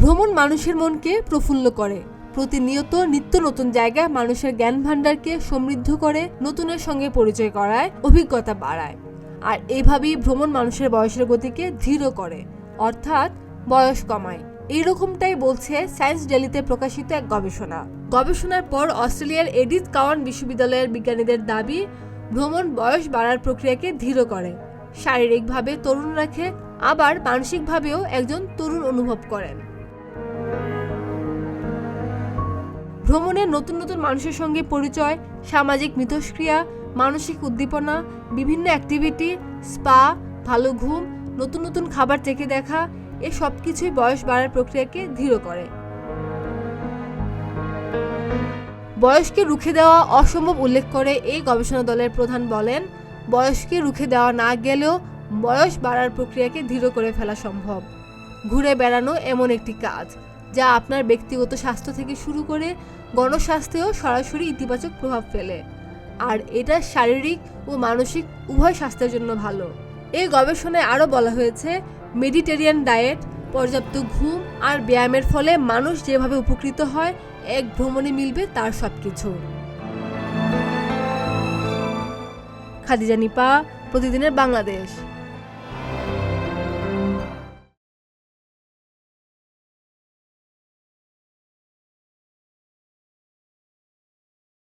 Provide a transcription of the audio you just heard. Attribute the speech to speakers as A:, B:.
A: ভ্রমণ মানুষের মনকে প্রফুল্ল করে, প্রতিনিয়ত নিত্য নতুন জায়গায় মানুষের জ্ঞান ভাণ্ডারকে সমৃদ্ধ করে, নতুনের সঙ্গে পরিচয় করায়, অভিজ্ঞতা বাড়ায়। আর এইভাবেই ভ্রমণ মানুষের বয়সের গতিকে ধীর করে, অর্থাৎ বয়স কমায়। এইরকমটাই বলছে সায়েন্স ডেইলিতে প্রকাশিত এক গবেষণার পর অস্ট্রেলিয়ার এডিথ কাওয়ান বিশ্ববিদ্যালয়ের বিজ্ঞানীদের দাবি, ভ্রমণ বয়স বাড়ার প্রক্রিয়াকে ধীর করে, শারীরিকভাবে তরুণ রাখে, আবার মানসিকভাবেও একজন তরুণ অনুভব করেন। ভ্রমণে নতুন নতুন মানুষের সঙ্গে পরিচয়, সামাজিক মিথস্ক্রিয়া, মানসিক উদ্দীপনা, বিভিন্ন অ্যাক্টিভিটি, স্পা, ভালো ঘুম, নতুন নতুন খাবার চেখে দেখা, এ সব কিছুই বয়স বাড়ার প্রক্রিয়াকে ধীর করে। বয়সকে রুখে দেওয়া অসম্ভব উল্লেখ করে এই গবেষণা দলের প্রধান বলেন, বয়সকে রুখে দেওয়া না গেলেও বয়স বাড়ার প্রক্রিয়াকে ধীর করে ফেলা সম্ভব। ঘুরে বেড়ানো এমন একটি কাজ যা আপনার ব্যক্তিগত স্বাস্থ্য থেকে শুরু করে গণস্বাস্থ্যেও সরাসরি ইতিবাচক প্রভাব ফেলে, আর এটা শারীরিক ও মানসিক উভয় স্বাস্থ্যের জন্য ভালো। এই গবেষণায় আরও বলা হয়েছে, মেডিটেরিয়ান ডায়েট, পর্যাপ্ত ঘুম আর ব্যায়ামের ফলে মানুষ যেভাবে উপকৃত হয়, এক ভ্রমণে মিলবে তার সবকিছু। খাদিজা নিপা, প্রতিদিনের বাংলাদেশ।